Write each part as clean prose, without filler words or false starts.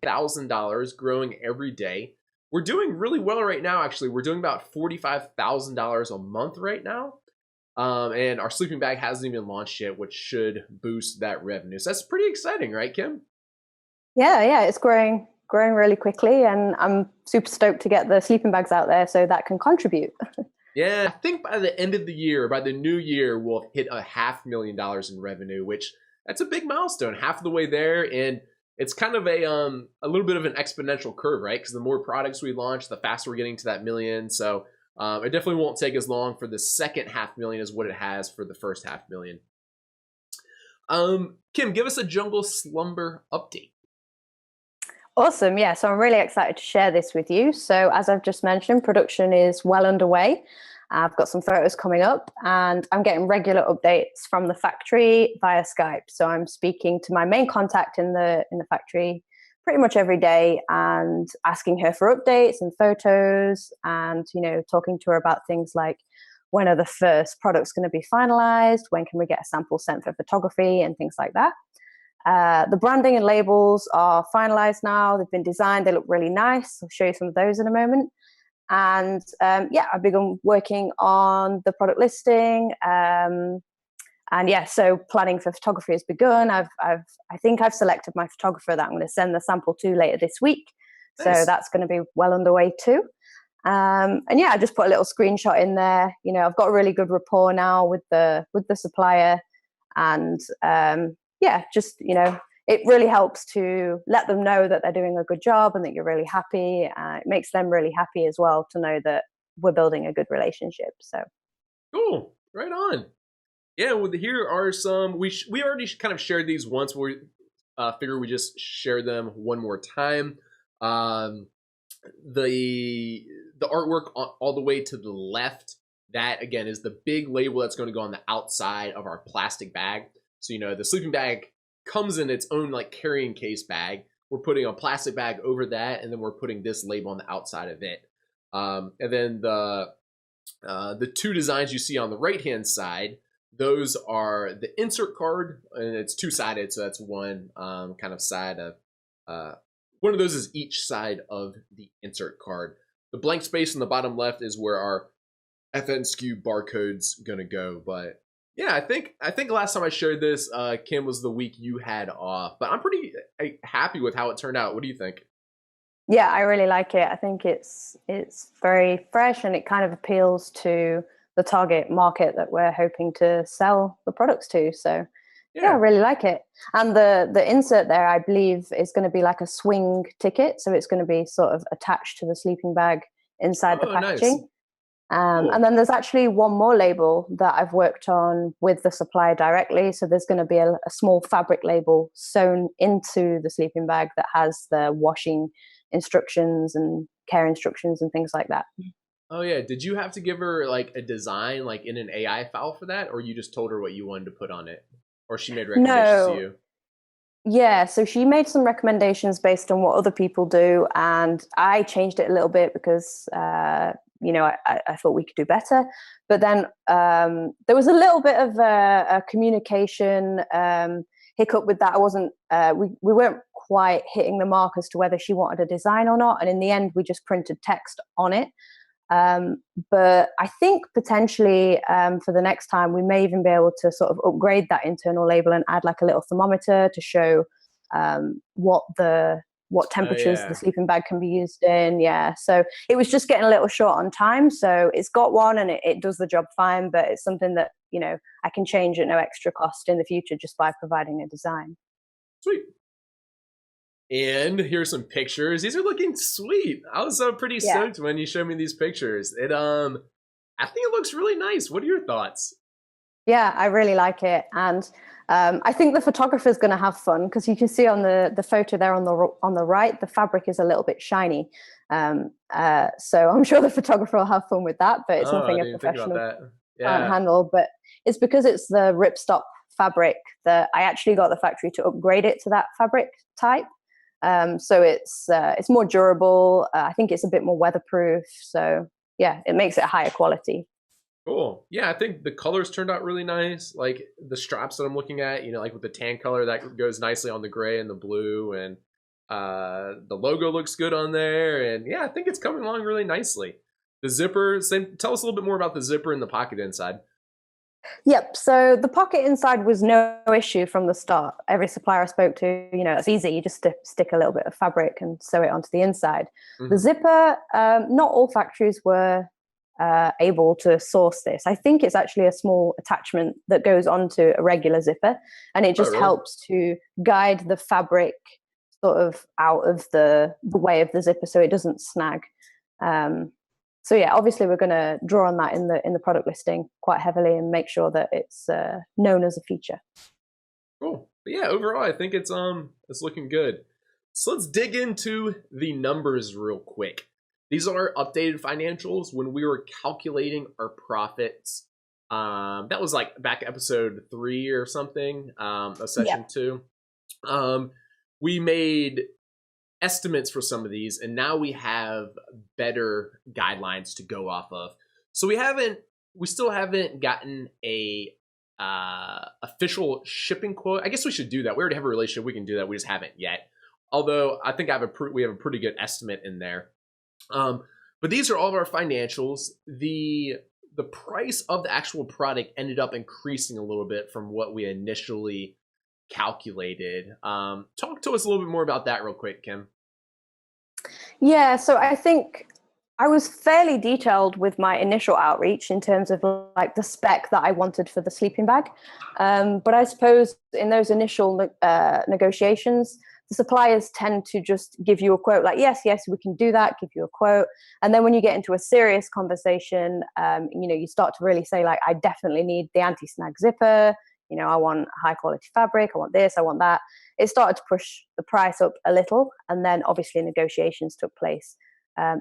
$10,000, growing every day. We're doing really well right now, actually. We're doing about $45,000 a month right now. And our sleeping bag hasn't even launched yet, which should boost that revenue. So that's pretty exciting, right, Kim? Yeah, it's growing really quickly, and I'm super stoked to get the sleeping bags out there so that can contribute. Yeah, I think by the end of the year, by the new year, we'll hit $500,000 in revenue, which that's a big milestone, half of the way there. And it's kind of a little bit of an exponential curve, right? Because the more products we launch, the faster we're getting to that million. So it definitely won't take as long for the second 500,000 as what it has for the first 500,000. Kim, give us a jungle slumber update. Awesome. Yeah, so I'm really excited to share this with you. So as I've just mentioned, production is well underway. I've got some photos coming up, and I'm getting regular updates from the factory via Skype. So I'm speaking to my main contact in the factory pretty much every day and asking her for updates and photos, and talking to her about things like, when are the first products going to be finalized? When can we get a sample sent for photography and things like that? The branding and labels are finalized now. They've been designed. They look really nice. I'll show you some of those in a moment. And I've begun working on the product listing. So planning for photography has begun. I think I've selected my photographer that I'm going to send the sample to later this week. Nice. So that's going to be well underway too. I just put a little screenshot in there. I've got a really good rapport now with the supplier, and it really helps to let them know that they're doing a good job and that you're really happy. It makes them really happy as well to know that we're building a good relationship. So cool, right on. Yeah, well, here are some. We already kind of shared these once. We figure we just share them one more time. The artwork all the way to the left, that again is the big label that's going to go on the outside of our plastic bag. So the sleeping bag comes in its own like carrying case bag. We're putting a plastic bag over that, and then we're putting this label on the outside of it. And then the two designs you see on the right hand side, those are the insert card, and it's two-sided, so that's one kind of side of one of those is each side of the insert card. The blank space in the bottom left is where our FNSKU barcode's gonna go. But yeah, I think last time I shared this, Kim, was the week you had off. But I'm pretty happy with how it turned out. What do you think? Yeah, I really like it. I think it's very fresh, and it kind of appeals to the target market that we're hoping to sell the products to. So yeah, I really like it. And the insert there, I believe, is going to be like a swing ticket. So it's going to be sort of attached to the sleeping bag inside the packaging. Nice. Cool. And then there's actually one more label that I've worked on with the supplier directly. So there's going to be a small fabric label sewn into the sleeping bag that has the washing instructions and care instructions and things like that. Oh yeah, did you have to give her like a design like in an AI file for that, or you just told her what you wanted to put on it? Or she made recommendations to you? Yeah, so she made some recommendations based on what other people do, and I changed it a little bit because I thought we could do better. But then there was a little bit of a communication hiccup with that. I wasn't we weren't quite hitting the mark as to whether she wanted a design or not, and in the end we just printed text on it. But I think potentially for the next time, we may even be able to sort of upgrade that internal label and add like a little thermometer to show what temperatures the sleeping bag can be used in. Yeah, so it was just getting a little short on time. So it's got one, and it does the job fine, but it's something that, I can change at no extra cost in the future just by providing a design. Sweet. And here's some pictures. These are looking sweet. I was pretty stoked when you showed me these pictures. I think it looks really nice. What are your thoughts? Yeah, I really like it. And I think the photographer is going to have fun, because you can see on the photo there on the right, the fabric is a little bit shiny. So I'm sure the photographer will have fun with that, but it's nothing a professional can't handle. But it's because it's the ripstop fabric that I actually got the factory to upgrade it to that fabric type. So it's more durable. I think it's a bit more weatherproof. So yeah, it makes it higher quality. Cool. Yeah, I think the colors turned out really nice. Like the straps that I'm looking at, like with the tan color, that goes nicely on the gray and the blue. And The logo looks good on there, and yeah, I think it's coming along really nicely. The zipper, tell us a little bit more about the zipper and the pocket inside. Yep. So the pocket inside was no issue from the start. Every supplier I spoke to, it's easy. You just stick a little bit of fabric and sew it onto the inside. The Mm-hmm. zipper, not all factories were able to source this. I think it's actually a small attachment that goes onto a regular zipper, and it Oh, just really? helps to guide the fabric sort of out of the way of the zipper so it doesn't snag. So yeah, obviously we're going to draw on that in the product listing quite heavily and make sure that it's known as a feature. Cool. But yeah, overall, I think it's looking good. So let's dig into the numbers real quick. These are updated financials when we were calculating our profits. That was like back episode 3 or something, of Yeah. session 2. We made estimates for some of these, and now we have better guidelines to go off of. So we still haven't gotten a official shipping quote. I guess we should do that. We already have a relationship. We can do that. We just haven't yet. Although I think we have a pretty good estimate in there. But these are all of our financials. The price of the actual product ended up increasing a little bit from what we initially calculated. Talk to us a little bit more about that real quick, Kim. Yeah, so I think I was fairly detailed with my initial outreach in terms of like the spec that I wanted for the sleeping bag. But I suppose in those initial negotiations, the suppliers tend to just give you a quote like, yes, we can do that, give you a quote. And then when you get into a serious conversation, you start to really say like, I definitely need the anti-snag zipper. I want high quality fabric. I want this, I want that. It started to push the price up a little. And then obviously negotiations took place.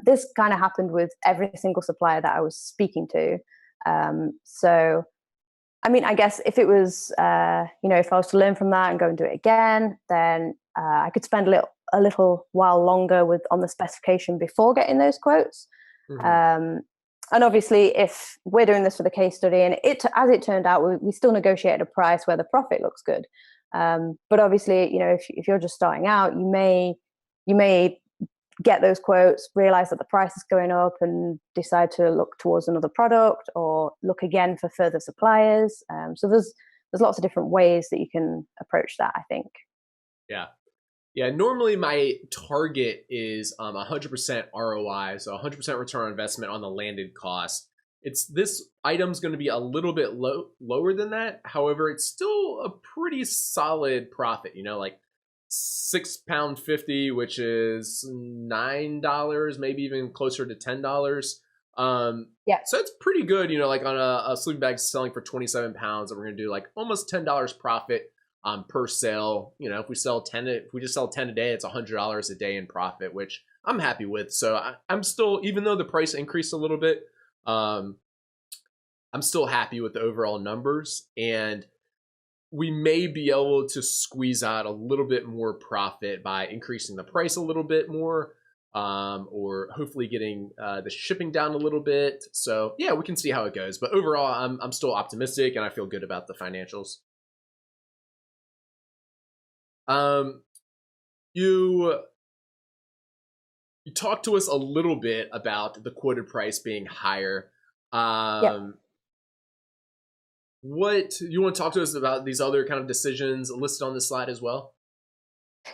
This kind of happened with every single supplier that I was speaking to. So, I mean, I guess if it was, if I was to learn from that and go and do it again, then I could spend a little while longer on the specification before getting those quotes. Mm-hmm. And obviously, if we're doing this for the case study, and as it turned out, we still negotiated a price where the profit looks good. But obviously, if you're just starting out, you may get those quotes, realize that the price is going up, and decide to look towards another product or look again for further suppliers. So there's lots of different ways that you can approach that, I think. Yeah. Yeah, normally my target is 100% ROI, so 100% return on investment on the landed cost. This item's going to be a little bit lower than that. However, it's still a pretty solid profit. Like £6.50, which is $9, maybe even closer to $10. Yeah. So it's pretty good. Like on a sleeping bag selling for 27 pounds, and we're going to do like almost $10 profit per sale. If we just sell 10 a day, it's $100 a day in profit, which I'm happy with. So I'm still, even though the price increased a little bit, I'm still happy with the overall numbers, and we may be able to squeeze out a little bit more profit by increasing the price a little bit more, or hopefully getting the shipping down a little bit. So yeah, we can see how it goes. But overall, I'm still optimistic, and I feel good about the financials. You talked to us a little bit about the quoted price being higher. Yeah. What you want to talk to us about these other kind of decisions listed on this slide as well?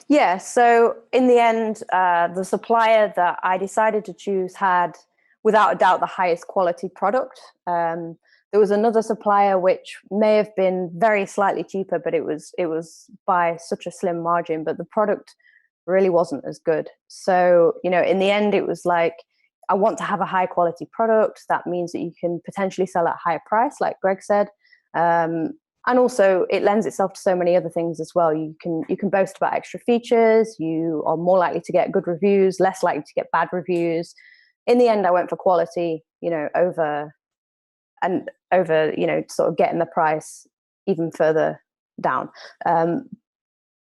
Yeah. So in the end, the supplier that I decided to choose had, without a doubt, the highest quality product. There was another supplier which may have been very slightly cheaper, but it was by such a slim margin. But the product really wasn't as good. So in the end, it was like, I want to have a high quality product. That means that you can potentially sell at a higher price, like Greg said. And also it lends itself to so many other things as well. You can boast about extra features. You are more likely to get good reviews, less likely to get bad reviews. In the end, I went for quality, over sort of getting the price even further down.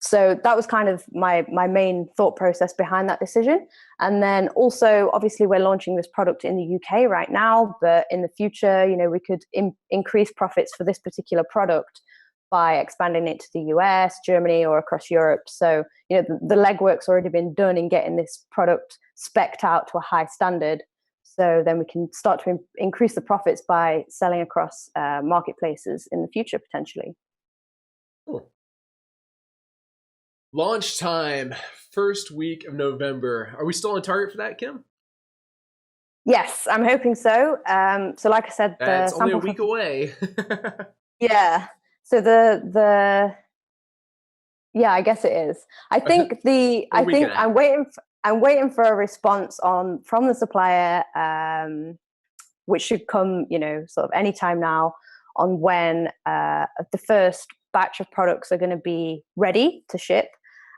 So that was kind of my main thought process behind that decision. And then also, obviously, we're launching this product in the UK right now, but in the future, we could increase profits for this particular product by expanding it to the US, Germany, or across Europe. So, the legwork's already been done in getting this product spec'd out to a high standard. So then we can start to increase the profits by selling across marketplaces in the future, potentially. Cool. Launch time, first week of November. Are we still on target for that, Kim? Yes, I'm hoping so. So like I said, that's only a week away. Yeah. So yeah, I guess it is. I think I'm waiting for a response from the supplier, which should come, sort of anytime now, on when the first batch of products are going to be ready to ship,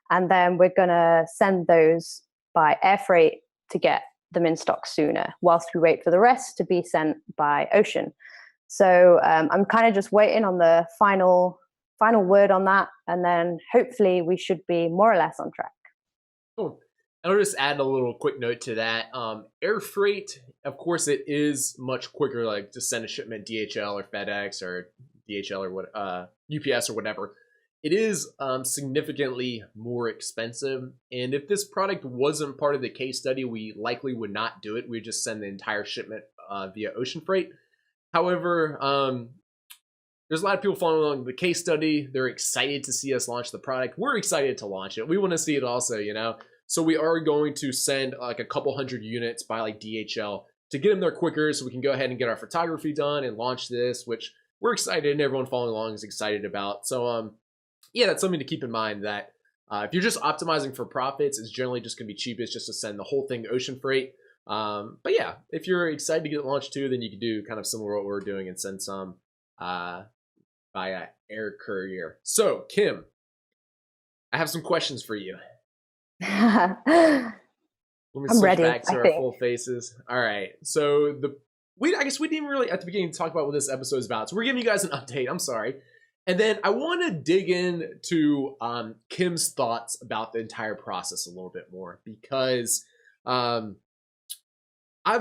and then we're going to send those by air freight to get them in stock sooner, whilst we wait for the rest to be sent by ocean. So I'm kind of just waiting on the final word on that, and then hopefully we should be more or less on track. Cool. And I'll just add a little quick note to that. Air freight, of course, it is much quicker, like to send a shipment DHL or FedEx or DHL or what, UPS or whatever. It is significantly more expensive. And if this product wasn't part of the case study, we likely would not do it. We'd just send the entire shipment via ocean freight. However, there's a lot of people following along the case study. They're excited to see us launch the product. We're excited to launch it. We want to see it also, So we are going to send like a couple hundred units by like DHL to get them there quicker, so we can go ahead and get our photography done and launch this, which we're excited and everyone following along is excited about. So yeah, that's something to keep in mind, that if you're just optimizing for profits, it's generally just going to be cheapest just to send the whole thing ocean freight. But yeah, if you're excited to get it launched too, then you can do kind of similar to what we're doing and send some via air courier. So Kim, I have some questions for you. I'm ready. Back to our full faces. All right. So I guess we didn't really at the beginning talk about what this episode is about. So we're giving you guys an update. I'm sorry. And then I want to dig into Kim's thoughts about the entire process a little bit more, because I've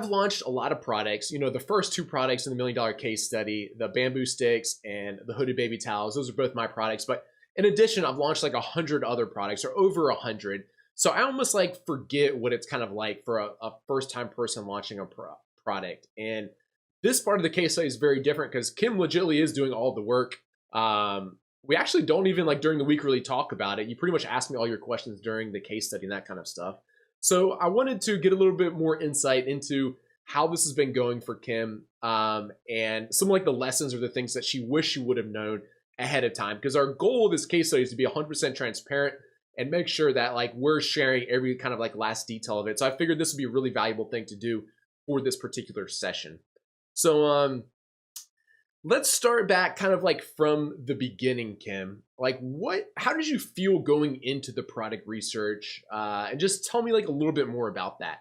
launched a lot of products. The first two products in the $1 million case study, the bamboo sticks and the hooded baby towels, those are both my products. But in addition, I've launched like 100 other products, or over 100. So I almost like forget what it's kind of like for a first-time person launching a product. And this part of the case study is very different because Kim legitimately is doing all the work. We actually don't even like during the week really talk about it. You pretty much ask me all your questions during the case study and that kind of stuff. So I wanted to get a little bit more insight into how this has been going for Kim, and some of like the lessons or the things that she wished she would have known ahead of time. Because our goal of this case study is to be 100% transparent and make sure that like we're sharing every kind of like last detail of it. So I figured this would be a really valuable thing to do for this particular session. So let's start back kind of like from the beginning, Kim. Like how did you feel going into the product research? And just tell me like a little bit more about that.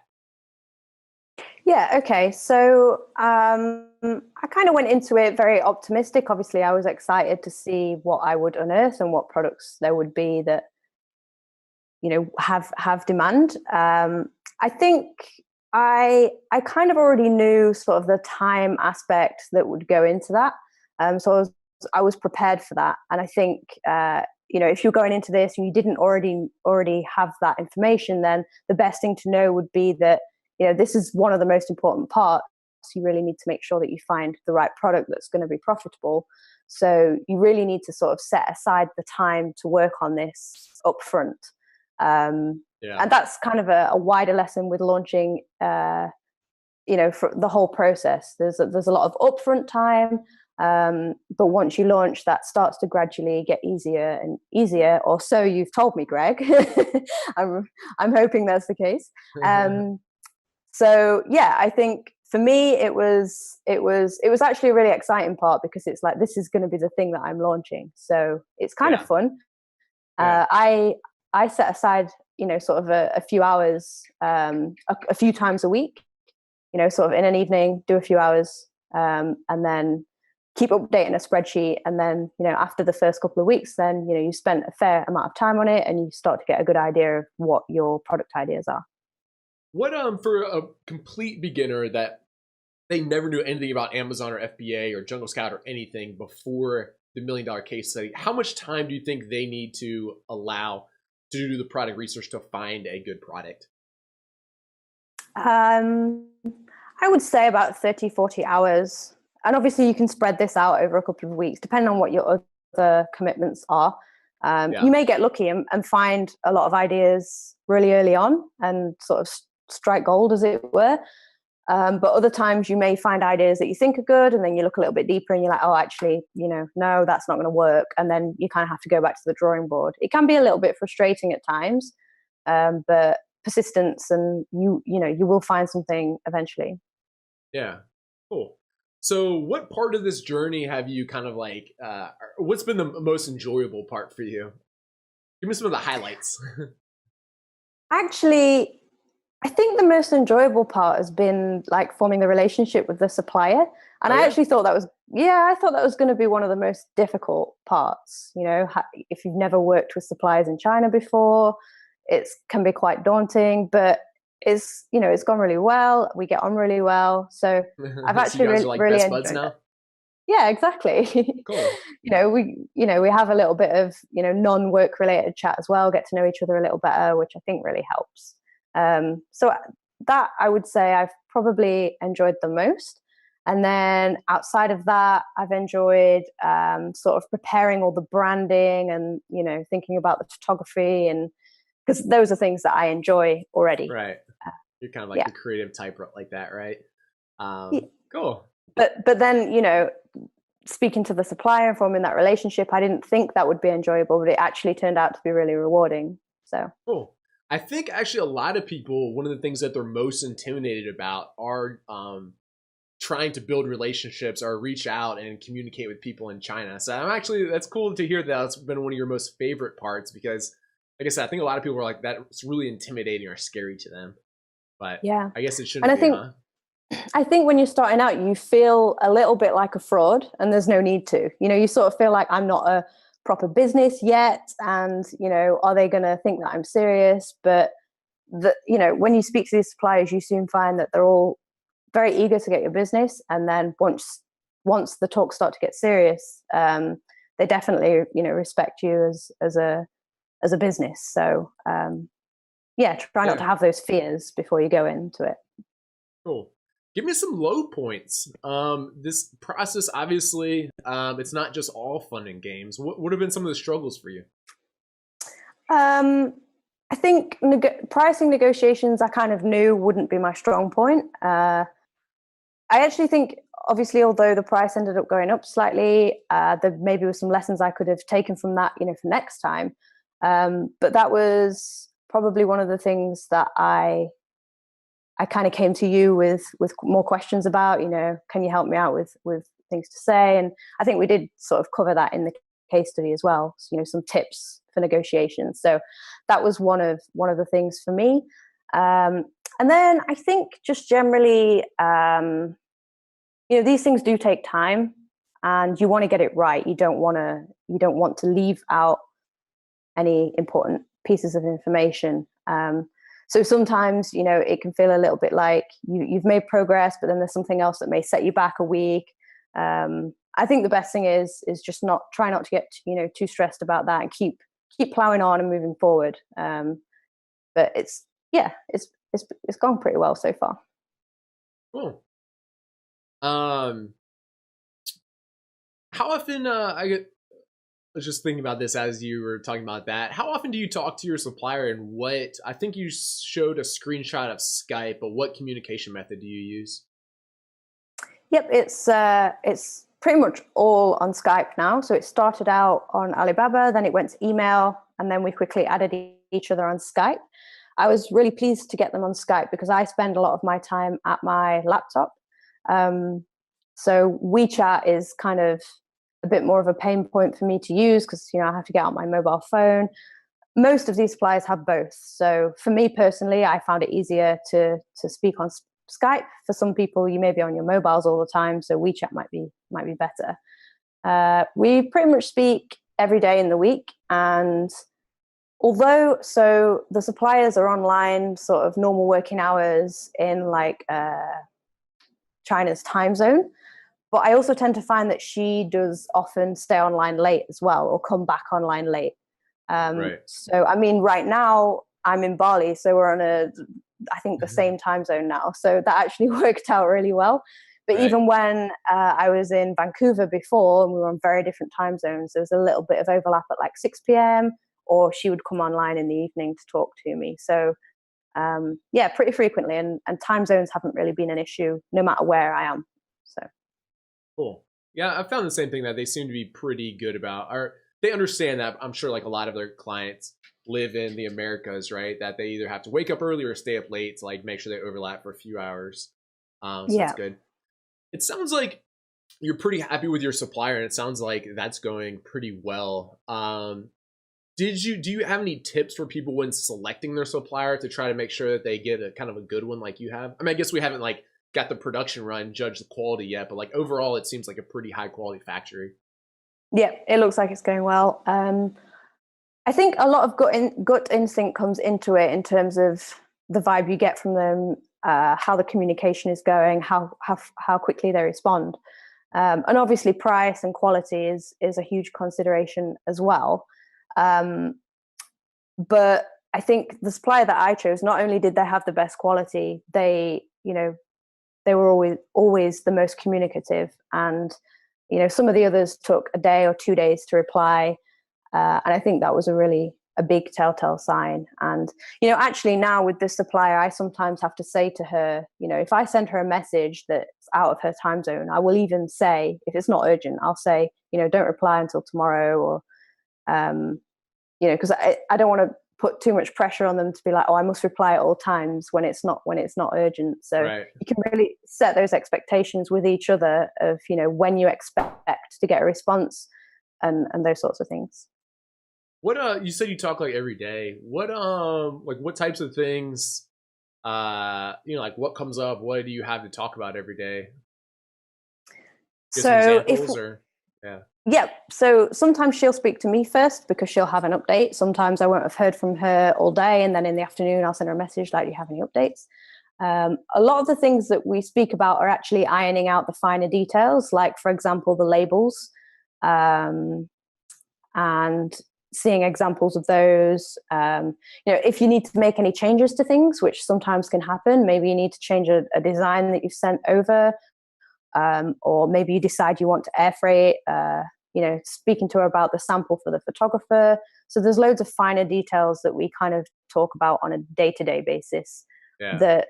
Yeah, okay. So I kind of went into it very optimistic. Obviously, I was excited to see what I would unearth and what products there would be that, have demand. I think I kind of already knew sort of the time aspect that would go into that. So I was prepared for that. And I think, if you're going into this and you didn't already have that information, then the best thing to know would be that, this is one of the most important parts. You really need to make sure that you find the right product that's going to be profitable. So you really need to sort of set aside the time to work on this upfront. And that's kind of a wider lesson with launching, for the whole process. There's a lot of upfront time, but once you launch, that starts to gradually get easier and easier, or so you've told me, Greg. I'm hoping that's the case. So yeah, I think for me it was actually a really exciting part, because it's like, this is going to be the thing that I'm launching. So it's kind of fun. I set aside, sort of a few hours, a few times a week, sort of in an evening, do a few hours, and then keep updating a spreadsheet. And then, after the first couple of weeks, then, you spent a fair amount of time on it and you start to get a good idea of what your product ideas are. What, for a complete beginner that they never knew anything about Amazon or FBA or Jungle Scout or anything before the $1 million case study, how much time do you think they need to allow to do the product research to find a good product? I would say about 30, 40 hours. And obviously you can spread this out over a couple of weeks, depending on what your other commitments are. Yeah. You may get lucky and find a lot of ideas really early on and sort of strike gold, as it were. But other times you may find ideas that you think are good, and then you look a little bit deeper and you're like, oh, actually, no, that's not going to work. And then you kind of have to go back to the drawing board. It can be a little bit frustrating at times, but persistence, and you will find something eventually. Yeah. Cool. So what part of this journey have you kind of like, what's been the most enjoyable part for you? Give me some of the highlights. Actually, I think the most enjoyable part has been like forming the relationship with the supplier. And Oh, I yeah? actually thought I thought that was going to be one of the most difficult parts. If you've never worked with suppliers in China before, it can be quite daunting, but it's gone really well. We get on really well. So I've So actually you guys are like really best buds enjoyed it. now? Yeah, exactly. Cool. We have a little bit of, non-work related chat as well, get to know each other a little better, which I think really helps. So that I would say I've probably enjoyed the most. And then outside of that, I've enjoyed sort of preparing all the branding and, thinking about the photography, and because those are things that I enjoy already. Right. You're kind of like Yeah. the creative type like that, right? Yeah. Cool. But then, speaking to the supplier and forming that relationship, I didn't think that would be enjoyable, but it actually turned out to be really rewarding. So Cool. I think actually a lot of people, one of the things that they're most intimidated about are trying to build relationships or reach out and communicate with people in China. So that's cool to hear that that's been one of your most favorite parts, because like I said, I think a lot of people are like, that's really intimidating or scary to them. But yeah, I guess it shouldn't and be, huh? I think when you're starting out, you feel a little bit like a fraud, and there's no need to. You sort of feel like I'm not a proper business yet, and are they going to think that I'm serious? But when you speak to these suppliers, you soon find that they're all very eager to get your business, and then once the talks start to get serious, they definitely respect you as a business. So try not to have those fears before you go into it. Cool. Give me some low points. This process, obviously, it's not just all fun and games. What would have been some of the struggles for you? I think pricing negotiations I kind of knew wouldn't be my strong point. I actually think, obviously, although the price ended up going up slightly, there maybe was some lessons I could have taken from that, for next time. But that was probably one of the things that I kind of came to you with more questions about. Can you help me out with things to say? And I think we did sort of cover that in the case study as well. So, some tips for negotiations. So that was one of the things for me. And then I think just generally, these things do take time, and you want to get it right. You don't want to leave out any important pieces of information. So sometimes, it can feel a little bit like you've made progress, but then there's something else that may set you back a week. I think the best thing is just try not to get too stressed about that, and keep plowing on and moving forward. But it's gone pretty well so far. Cool. How often I was just thinking about this as you were talking about that. How often do you talk to your supplier, and what? I think you showed a screenshot of Skype, but what communication method do you use? Yep, it's pretty much all on Skype now. So it started out on Alibaba, then it went to email, and then we quickly added each other on Skype. I was really pleased to get them on Skype because I spend a lot of my time at my laptop. So WeChat is kind of a bit more of a pain point for me to use because I have to get out my mobile phone. Most of these suppliers have both. So for me personally, I found it easier to speak on Skype. For some people, you may be on your mobiles all the time, so WeChat might be better. We pretty much speak every day in the week, and although the suppliers are online sort of normal working hours in like China's time zone, but I also tend to find that she does often stay online late as well, or come back online late. Right. So, I mean, right now I'm in Bali, so we're on I think the same time zone now. So that actually worked out really well. But Right. even when I was in Vancouver before, and we were on very different time zones, there was a little bit of overlap at like 6 p.m., or she would come online in the evening to talk to me. So yeah, pretty frequently, and time zones haven't really been an issue no matter where I am. So Cool. Yeah, I found the same thing, that they seem to be pretty good about, or they understand that. I'm sure like a lot of their clients live in the Americas, right? That they either have to wake up early or stay up late to like make sure they overlap for a few hours. So that's yeah. good. It sounds like you're pretty happy with your supplier, and it sounds like that's going pretty well. Do you have any tips for people when selecting their supplier to try to make sure that they get a kind of a good one like you have? I mean, I guess we haven't like got the production run, judge the quality yet, but like overall, it seems like a pretty high quality factory. Yeah, it looks like it's going well. I think a lot of gut instinct comes into it in terms of the vibe you get from them, how the communication is going, how quickly they respond, and obviously price and quality is a huge consideration as well. Um, but I think the supplier that I chose, not only did they have the best quality, they were always the most communicative, and some of the others took a day or 2 days to reply, and I think that was a big telltale sign. And actually now with this supplier, I sometimes have to say to her, if I send her a message that's out of her time zone, I will even say, if it's not urgent, I'll say, don't reply until tomorrow, or because I don't want to put too much pressure on them to be like, oh, I must reply at all times when it's not urgent. So Right. you can really set those expectations with each other of when you expect to get a response, and those sorts of things. What you said you talk like every day. What types of things like what comes up? What do you have to talk about every day? Give some So if examples or yeah. Yeah, so sometimes she'll speak to me first because she'll have an update. Sometimes I won't have heard from her all day, and then in the afternoon I'll send her a message like, do you have any updates? A lot of the things that we speak about are actually ironing out the finer details, like, for example, the labels, and seeing examples of those. If you need to make any changes to things, which sometimes can happen, maybe you need to change a design that you've sent over, or maybe you decide you want to air freight, speaking to her about the sample for the photographer. So there's loads of finer details that we kind of talk about on a day-to-day basis, Yeah. that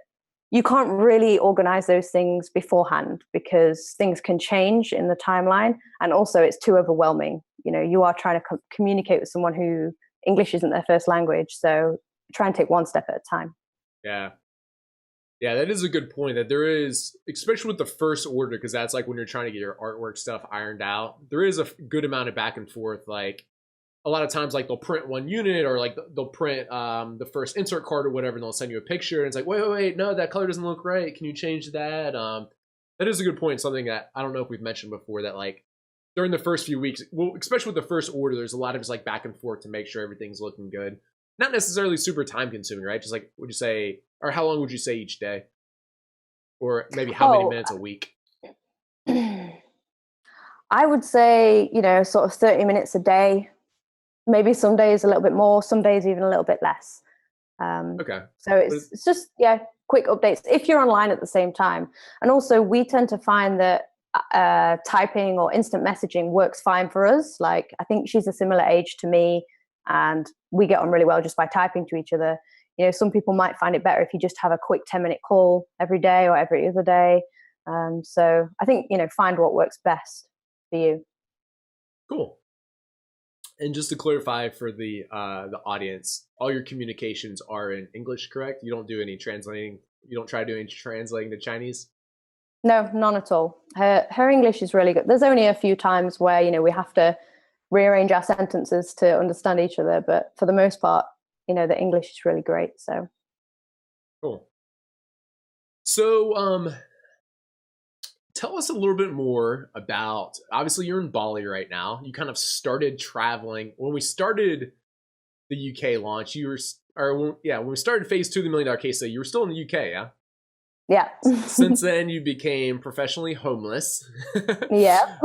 you can't really organize those things beforehand because things can change in the timeline. And also it's too overwhelming. You are trying to communicate with someone who English isn't their first language. So try and take one step at a time. Yeah. Yeah, that is a good point. That there is, especially with the first order, because that's like when you're trying to get your artwork stuff ironed out. There is a good amount of back and forth. Like a lot of times, like they'll print one unit, or like they'll print the first insert card or whatever, and they'll send you a picture, and it's like, wait, no, that color doesn't look right. Can you change that? That is a good point. Something that I don't know if we've mentioned before, that like during the first few weeks, well, especially with the first order, there's a lot of just like back and forth to make sure everything's looking good. Not necessarily super time consuming, right? Just like, would you say, or how long would you say each day? Or maybe how many Oh, minutes a week? I would say, sort of 30 minutes a day, maybe some days a little bit more, some days even a little bit less. Okay. So it's just, quick updates if you're online at the same time. And also we tend to find that typing or instant messaging works fine for us. Like, I think she's a similar age to me, and we get on really well just by typing to each other. Some people might find it better if you just have a quick 10-minute call every day or every other day. So I think, find what works best for you. Cool. And just to clarify for the audience, all your communications are in English, correct? You don't do any translating. You don't try doing translating to Chinese. No, none at all. Her English is really good. There's only a few times where we have to rearrange our sentences to understand each other, but for the most part, the English is really great. So Cool. So, tell us a little bit more about. Obviously, you're in Bali right now. You kind of started traveling when we started the UK launch. You were, when we started phase 2 of the $1 million case study, you were still in the UK, yeah? Yeah. Since then, you became professionally homeless. Yeah.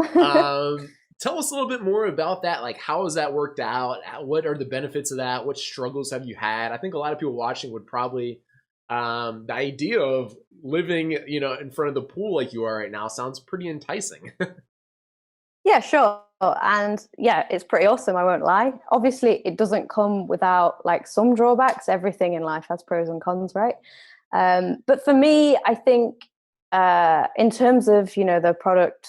Tell us a little bit more about that. Like, how has that worked out? What are the benefits of that? What struggles have you had? I think a lot of people watching would probably, the idea of living, you know, in front of the pool like you are right now sounds pretty enticing. Yeah, sure. And yeah, it's pretty awesome, I won't lie. Obviously, it doesn't come without like some drawbacks. Everything in life has pros and cons, right? But for me, I think in terms of, you know, the product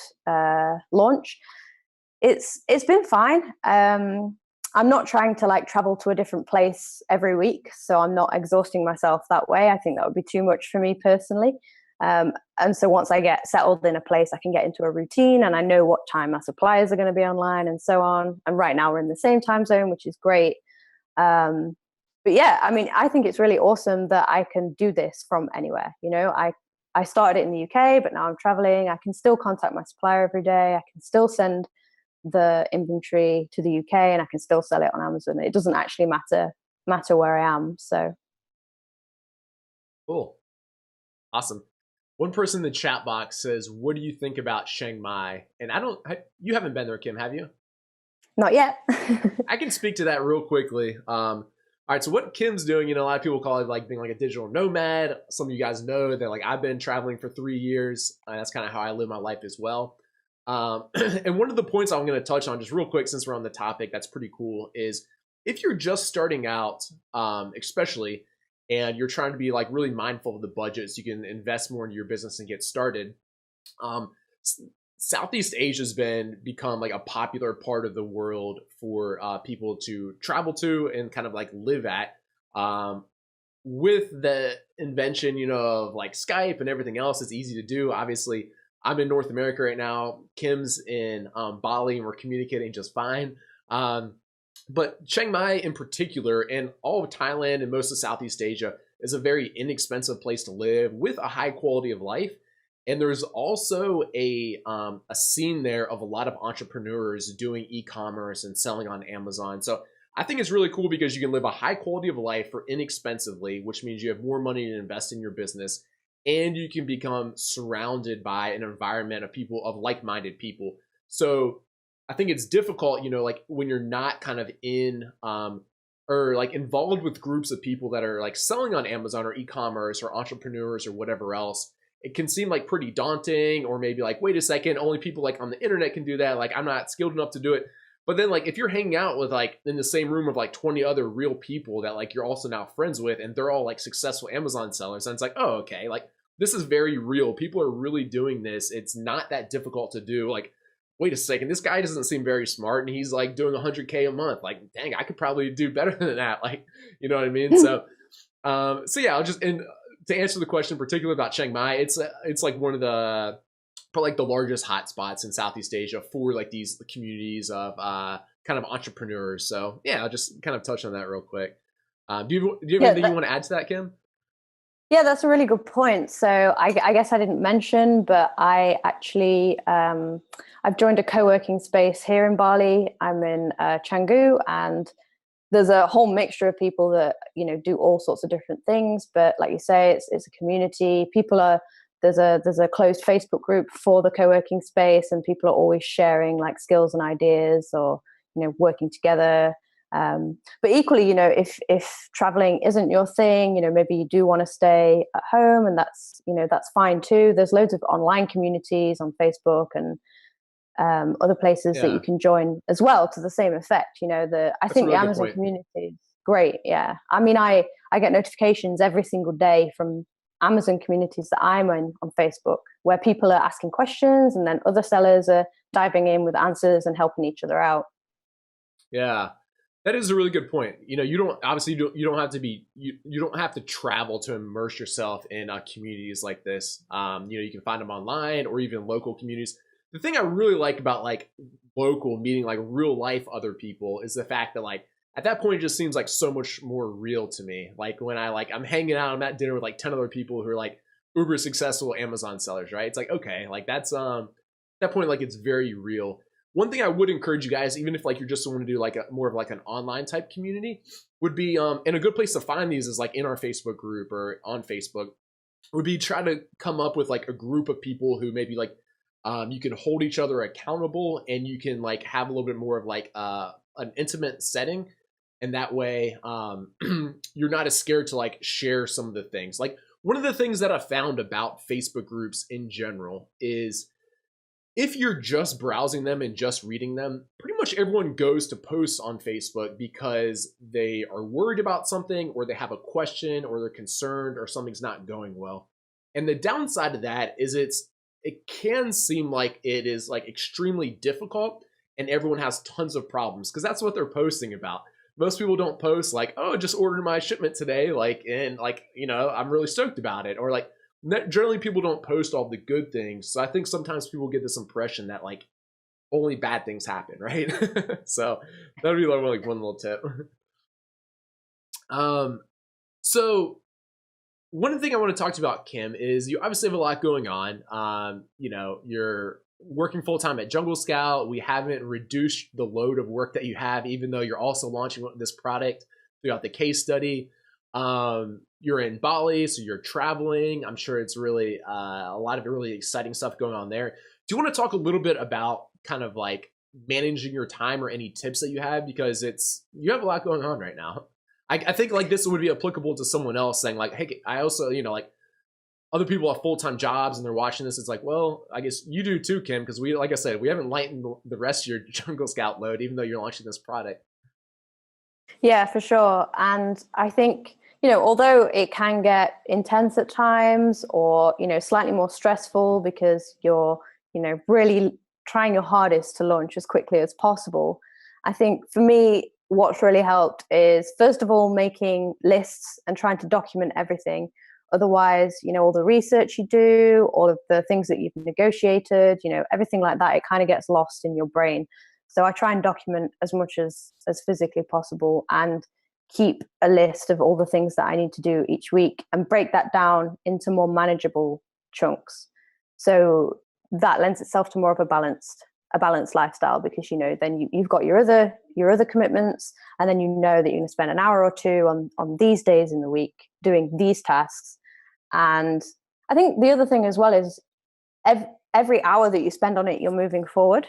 launch, it's been fine. I'm not trying to like travel to a different place every week, so I'm not exhausting myself that way. I think that would be too much for me personally. And so once I get settled in a place, I can get into a routine and I know what time my suppliers are going to be online and so on. And right now we're in the same time zone, which is great. Um, but yeah, I mean, I think it's really awesome that I can do this from anywhere. You know, I started it in the UK, but now I'm traveling. I can still contact my supplier every day. I can still send the inventory to the UK and I can still sell it on Amazon. It doesn't actually matter where I am. So Cool. Awesome. One person in the chat box says, "What do you think about Chiang Mai?" And you haven't been there, Kim, have you? not yet. I can speak to that real quickly. All right, so what Kim's doing, you know, a lot of people call it like being like a digital nomad. Some of you guys know that like I've been traveling for 3 years. That's kind of how I live my life as well. And one of the points I'm going to touch on just real quick, since we're on the topic, that's pretty cool, is if you're just starting out, especially, and you're trying to be like really mindful of the budget so you can invest more into your business and get started. Um, Southeast Asia has become like a popular part of the world for people to travel to and kind of like live at. With the invention, you know, of like Skype and everything else, it's easy to do. Obviously, I'm in North America right now. Kim's in Bali, and we're communicating just fine. But Chiang Mai in particular, and all of Thailand and most of Southeast Asia, is a very inexpensive place to live with a high quality of life. And there's also a scene there of a lot of entrepreneurs doing e-commerce and selling on Amazon. So I think it's really cool because you can live a high quality of life for inexpensively, which means you have more money to invest in your business, and you can become surrounded by an environment of people, of like-minded people. So I think it's difficult, you know, like when you're not kind of in or like involved with groups of people that are like selling on Amazon or e-commerce or entrepreneurs or whatever else. It can seem like pretty daunting, or maybe like, wait a second, only people like on the internet can do that. Like, I'm not skilled enough to do it. But then like if you're hanging out with like in the same room of like 20 other real people that like you're also now friends with, and they're all like successful Amazon sellers, and it's like, oh, okay, like this is very real. People are really doing this. It's not that difficult to do. Like, wait a second, this guy doesn't seem very smart, and he's like doing 100K a month. Like, dang, I could probably do better than that. Like, you know what I mean? So yeah, I'll just end. To answer the question in particular about Chiang Mai, it's like one of the like the largest hotspots in Southeast Asia for like these communities of kind of entrepreneurs. So yeah, I'll just kind of touch on that real quick. Do you have Yeah, anything you want to add to that, Kim? yeah, that's a really good point. So I guess I didn't mention, but I actually I've joined a co-working space here in Bali. I'm in Canggu, and there's a whole mixture of people that, you know, do all sorts of different things. But like you say, it's a community. There's a closed Facebook group for the co-working space, and people are always sharing like skills and ideas, or, you know, working together. But equally, you know, if traveling isn't your thing, you know, maybe you do want to stay at home, and that's, you know, that's fine too. There's loads of online communities on Facebook and other places that you Yeah, can join as well to the same effect. You know, I that's a think the really good Amazon point. community is great. Yeah, I mean, I get notifications every single day from Amazon communities that I'm in on Facebook, where people are asking questions, and then other sellers are diving in with answers and helping each other out. Yeah, that is a really good point. You know, you don't obviously you don't have to be you don't have to travel to immerse yourself in communities like this. You know, you can find them online or even local communities. The thing I really like about like local, meeting like real life other people, is the fact that like at that point it just seems like so much more real to me. Like when I'm hanging out, I'm at dinner with like 10 other people who are like uber successful Amazon sellers, right? It's like, okay, like that's at that point, like it's very real. One thing I would encourage you guys, even if like you're just want to do like a more of like an online type community, would be and a good place to find these is like in our Facebook group or on Facebook. would be try to come up with like a group of people who maybe like you can hold each other accountable, and you can like have a little bit more of like an intimate setting, and that way you're not as scared to like share some of the things. Like one of the things that I found about Facebook groups in general is if you're just browsing them and just reading them, pretty much everyone goes to posts on Facebook because they are worried about something, or they have a question, or they're concerned, or something's not going well. And the downside of that is it can seem like it is like extremely difficult, and everyone has tons of problems because that's what they're posting about. Most people don't post like, oh, just ordered my shipment today, like, and like, I'm really stoked about it, or like, generally people don't post all the good things. So I think sometimes people get this impression that like only bad things happen, right? So that would be like one little tip. So one thing I want to talk to you about, Kim, is you obviously have a lot going on. You're working full time at Jungle Scout. We haven't reduced the load of work that you have, even though you're also launching this product throughout the case study. You're in Bali, so you're traveling. I'm sure it's really a lot of really exciting stuff going on there. Do you want to talk a little bit about kind of like managing your time, or any tips that you have? Because you have a lot going on right now. I think like this would be applicable to someone else saying like, hey, I also, like other people have full-time jobs and they're watching this. It's like, well, I guess you do too, Kim, because like I said, we haven't lightened the rest of your Jungle Scout load, even though you're launching this product. Yeah, for sure. And I think, although it can get intense at times, or, slightly more stressful because you're, really trying your hardest to launch as quickly as possible. I think for me, what's really helped is, first of all, making lists and trying to document everything. Otherwise, all the research you do, all of the things that you've negotiated, everything like that, it kind of gets lost in your brain. So I try and document as much as physically possible, and keep a list of all the things that I need to do each week, and break that down into more manageable chunks. So that lends itself to more of a balanced lifestyle, because then you've got your other commitments, and then that you're going to spend an hour or two on these days in the week doing these tasks. And I think the other thing as well is every hour that you spend on it, you're moving forward.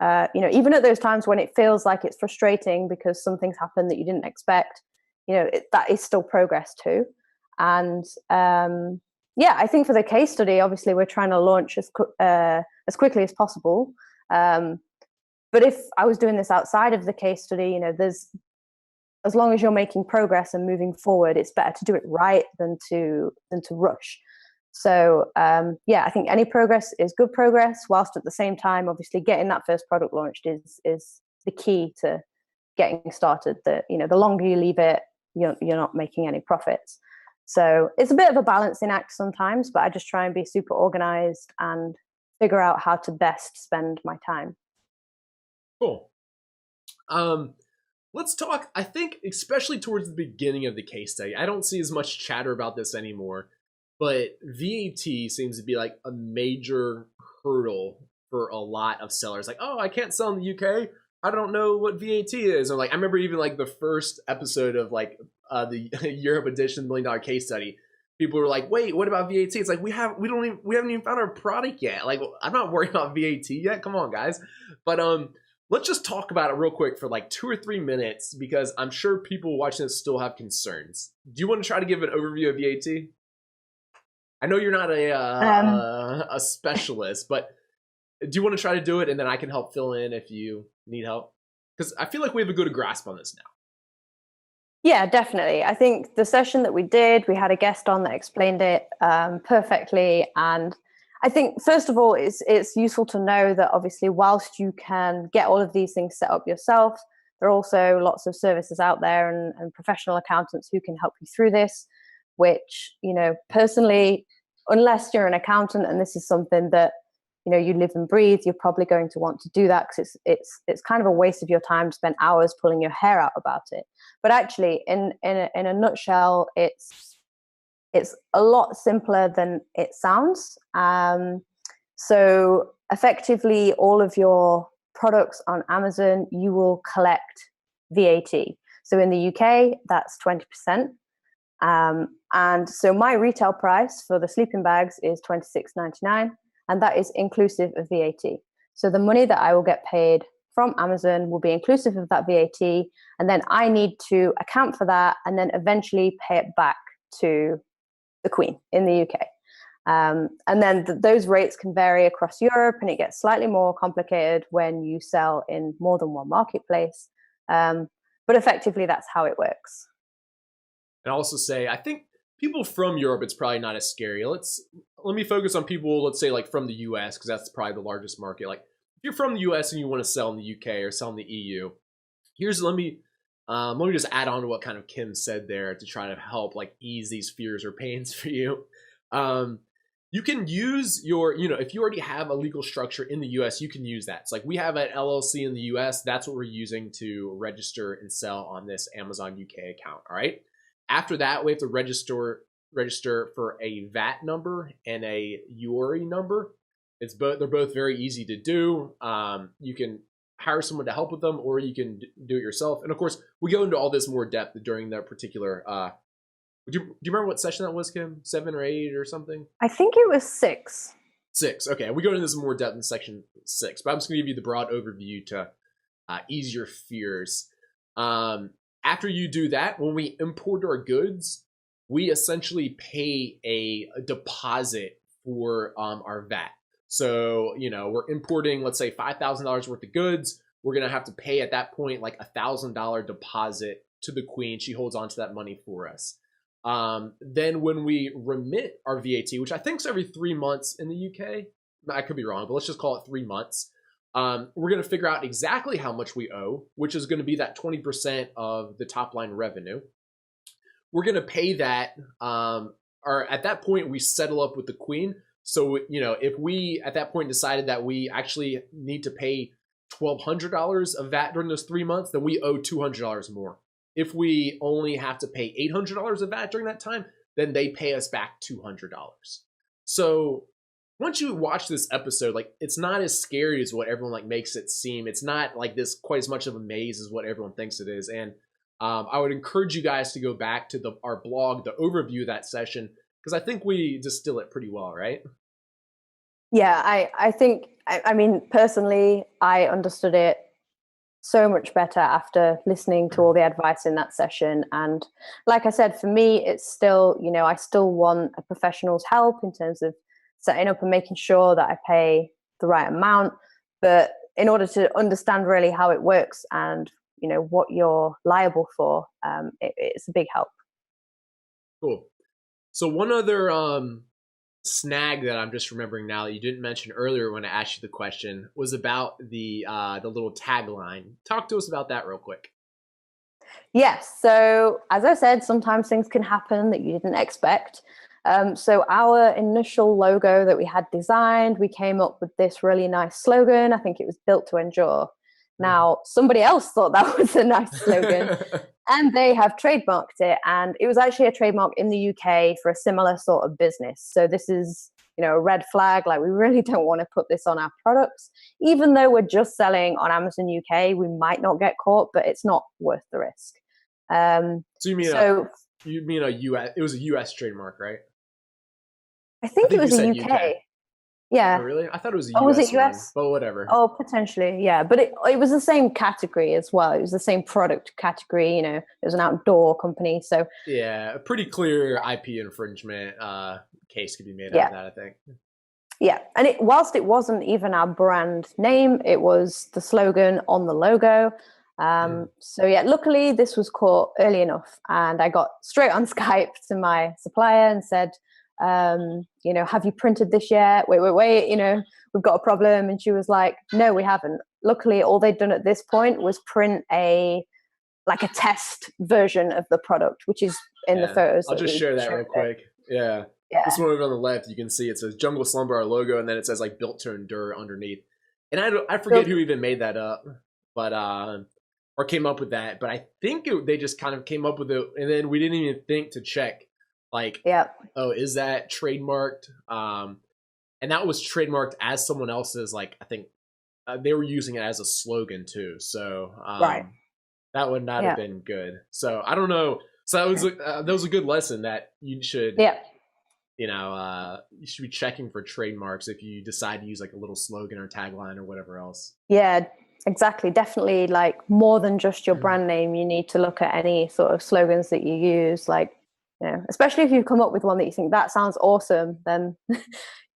Even at those times when it feels like it's frustrating because something's happened that you didn't expect, that is still progress too. And I think for the case study, obviously we're trying to launch as quickly as possible. But if I was doing this outside of the case study, as long as you're making progress and moving forward, it's better to do it right than to rush. So I think any progress is good progress, whilst at the same time, obviously, getting that first product launched is the key to getting started. The longer you leave it, you're not making any profits. So it's a bit of a balancing act sometimes, but I just try and be super organized and figure out how to best spend my time. Cool. Let's talk, I think, especially towards the beginning of the case study. I don't see as much chatter about this anymore, but VAT seems to be like a major hurdle for a lot of sellers. Like, oh, I can't sell in the UK. I don't know what VAT is. Or like, I remember even like the first episode of like the Europe edition $1 Million Case Study. People were like, wait, what about VAT? It's like, we haven't even found our product yet. Like, I'm not worried about VAT yet. Come on, guys. But let's just talk about it real quick for like 2 or 3 minutes, because I'm sure people watching this still have concerns. Do you want to try to give an overview of VAT? I know you're not a specialist, but do you want to try to do it, and then I can help fill in if you need help? Because I feel like we have a good grasp on this now. Yeah, definitely. I think the session that we did, we had a guest on that explained it perfectly. And I think, first of all, it's useful to know that obviously, whilst you can get all of these things set up yourself, there are also lots of services out there and professional accountants who can help you through this, which, personally, unless you're an accountant and this is something that, you live and breathe, you're probably going to want to do that, because it's kind of a waste of your time to spend hours pulling your hair out about it. But actually, in a nutshell, it's a lot simpler than it sounds. So effectively, all of your products on Amazon, you will collect VAT. So in the UK, that's 20%. And so my retail price for the sleeping bags is $26.99, and that is inclusive of VAT. So the money that I will get paid from Amazon will be inclusive of that VAT, and then I need to account for that and then eventually pay it back to the Queen in the UK. And then those rates can vary across Europe, and it gets slightly more complicated when you sell in more than one marketplace. But effectively, that's how it works. And I'll also say, I think people from Europe, it's probably not as scary. Let me focus on people, let's say like from the US, because that's probably the largest market. Like if you're from the US and you want to sell in the UK or sell in the EU, let me just add on to what kind of Kim said there to try to help like ease these fears or pains for you. You can use if you already have a legal structure in the US, you can use that. It's like we have an LLC in the US. That's what we're using to register and sell on this Amazon UK account. All right. After that, we have to register for a VAT number and a URI number. They're both very easy to do. You can hire someone to help with them, or you can do it yourself. And of course, we go into all this more depth during that particular. Do you remember what session that was, Kim? 7 or 8 or something? I think it was 6. 6. Okay, we go into this more depth in section 6, but I'm just going to give you the broad overview to ease your fears. After you do that, when we import our goods, we essentially pay a deposit for our VAT. So, we're importing, let's say, $5,000 worth of goods. We're going to have to pay at that point like $1,000 deposit to the Queen. She holds on to that money for us. Then when we remit our VAT, which I think is every 3 months in the UK, I could be wrong, but let's just call it 3 months. We're going to figure out exactly how much we owe, which is going to be that 20% of the top line revenue. We're going to pay that, or at that point we settle up with the Queen. So, if we at that point decided that we actually need to pay $1,200 of VAT during those 3 months, then we owe $200 more. If we only have to pay $800 of VAT during that time, then they pay us back $200. So once you watch this episode, like it's not as scary as what everyone like makes it seem. It's not like this quite as much of a maze as what everyone thinks it is. And I would encourage you guys to go back to our blog, the overview of that session, because I think we distill it pretty well, right? Yeah, I think, I mean, personally, I understood it so much better after listening to all the advice in that session. And like I said, for me, it's still, I still want a professional's help in terms of setting up and making sure that I pay the right amount. But in order to understand really how it works and, what you're liable for, it's a big help. Cool. So one other snag that I'm just remembering now that you didn't mention earlier when I asked you the question was about the little tagline. Talk to us about that real quick. Yes. So as I said, sometimes things can happen that you didn't expect. So our initial logo that we had designed, we came up with this really nice slogan. I think it was built to endure. Now, somebody else thought that was a nice slogan and they have trademarked it. And it was actually a trademark in the UK for a similar sort of business. So this is, a red flag. Like we really don't want to put this on our products. Even though we're just selling on Amazon UK, we might not get caught, but it's not worth the risk. So you mean a US, it was a US trademark, right? I think it was a UK. Yeah. Oh, really? I thought it was a US. Was it US? One, but whatever. Oh, potentially, yeah. But it was the same category as well. It was the same product category. It was an outdoor company. So yeah, a pretty clear IP infringement case could be made out of that, I think. Yeah, and whilst it wasn't even our brand name, it was the slogan on the logo. So yeah, luckily this was caught early enough, and I got straight on Skype to my supplier and said, have you printed this yet? Wait, we've got a problem. And she was like, no, we haven't. Luckily, all they'd done at this point was print a test version of the product, which is in the photos. I'll just share that real quick. Yeah. This one over on the left, you can see it says Jungle Slumber, our logo, and then it says like built to endure underneath. And I forget who even made that up, but or came up with that. But I think they just kind of came up with it, and then we didn't even think to check. Oh, is that trademarked? And that was trademarked as someone else's. I think they were using it as a slogan too. So that would not have been good. So I don't know So that was a good lesson that you should, Yeah. you should be checking for trademarks if you decide to use like a little slogan or tagline or whatever else. Yeah, exactly. Definitely, like more than just your brand name, you need to look at any sort of slogans that you use. Like, especially if you come up with one that you think that sounds awesome, then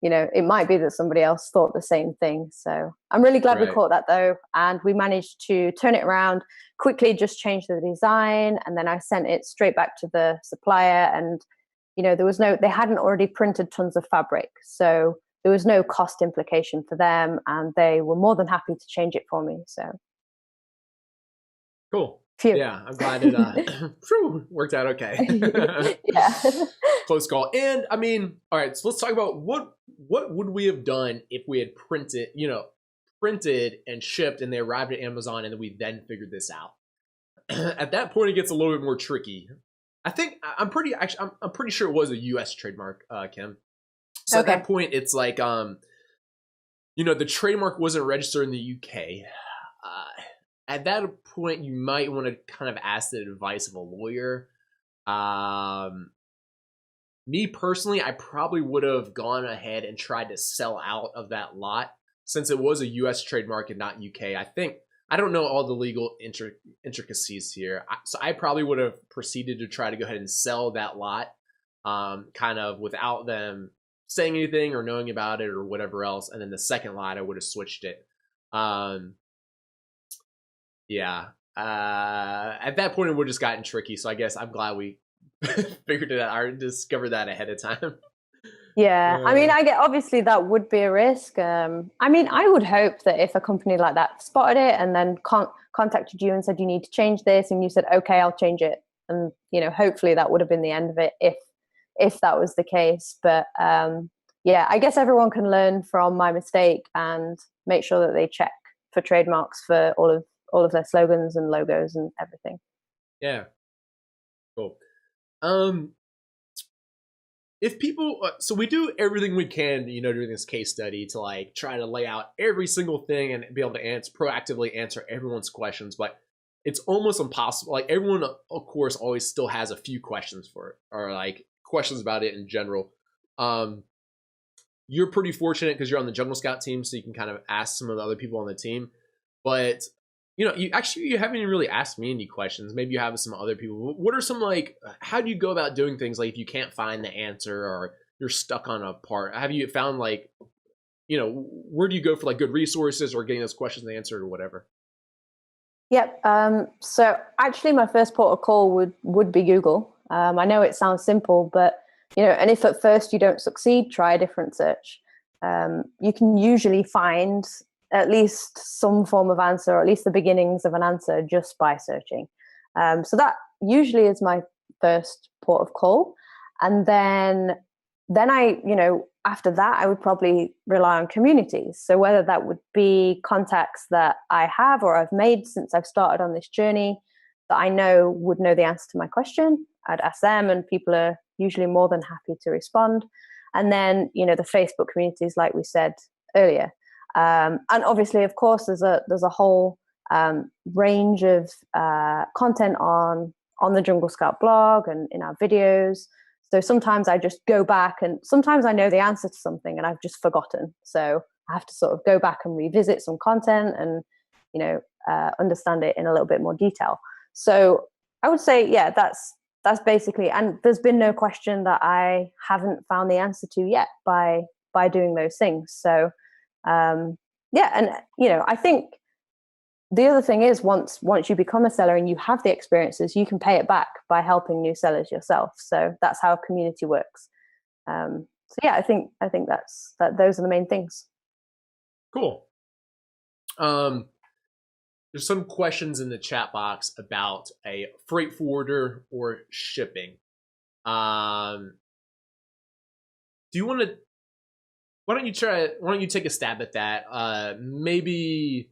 it might be that somebody else thought the same thing. So I'm really glad we Right. caught that though, and we managed to turn it around quickly. Just change the design, and then I sent it straight back to the supplier. And they hadn't already printed tons of fabric, so there was no cost implication for them, and they were more than happy to change it for me. So Cool. phew. Yeah, I'm glad it worked out okay. Yeah. Close call. And I mean, all right, so let's talk about what would we have done if we had printed and shipped and they arrived at Amazon and then we then figured this out. At that point, it gets a little bit more tricky. I'm pretty sure it was a US trademark, Kim. So Okay. at that point, it's like the trademark wasn't registered in the UK. At that point, you might want to kind of ask the advice of a lawyer. Me personally, I probably would have gone ahead and tried to sell out of that lot since it was a US trademark and not UK. I don't know all the legal intricacies here. So I probably would have proceeded to try to go ahead and sell that lot kind of without them saying anything or knowing about it or whatever else. And then the second lot, I would have switched it. Yeah. At that point, it would have just gotten tricky. So I guess I'm glad we figured it out or discovered that ahead of time. Yeah, I mean, obviously that would be a risk. I mean, I would hope that if a company like that spotted it and then contacted you and said you need to change this, and you said, okay, I'll change it, and hopefully that would have been the end of it if that was the case. But yeah, I guess everyone can learn from my mistake and make sure that they check for trademarks for all of their slogans and logos and everything. Yeah. Cool. If people, so we do everything we can, during this case study to like try to lay out every single thing and be able to proactively answer everyone's questions, but it's almost impossible. Like everyone, of course, always still has a few questions for it or like questions about it in general. You're pretty fortunate because you're on the Jungle Scout team, so you can kind of ask some of the other people on the team. But you haven't even really asked me any questions. Maybe you have some other people. What are some how do you go about doing things like if you can't find the answer or you're stuck on a part? Have you found where do you go for like good resources or getting those questions answered or whatever? Yep. So actually my first port of call would be Google. I know it sounds simple, but and if at first you don't succeed, try a different search. You can usually find at least some form of answer, or at least the beginnings of an answer, just by searching. So that usually is my first port of call. And then I, after that, I would probably rely on communities. So whether that would be contacts that I have or I've made since I've started on this journey that I know would know the answer to my question, I'd ask them, and people are usually more than happy to respond. And then, the Facebook communities, like we said earlier. And obviously, of course, there's a whole range of content on the Jungle Scout blog and in our videos. So sometimes I just go back, and sometimes I know the answer to something and I've just forgotten. So I have to sort of go back and revisit some content and understand it in a little bit more detail. So I would say, yeah, that's basically. And there's been no question that I haven't found the answer to yet by doing those things. So. Yeah, and I think the other thing is once you become a seller and you have the experiences, you can pay it back by helping new sellers yourself. So that's how a community works. So yeah, I think those are the main things. Cool. There's some questions in the chat box about a freight forwarder or shipping. Do you want to? Why don't you take a stab at that? Maybe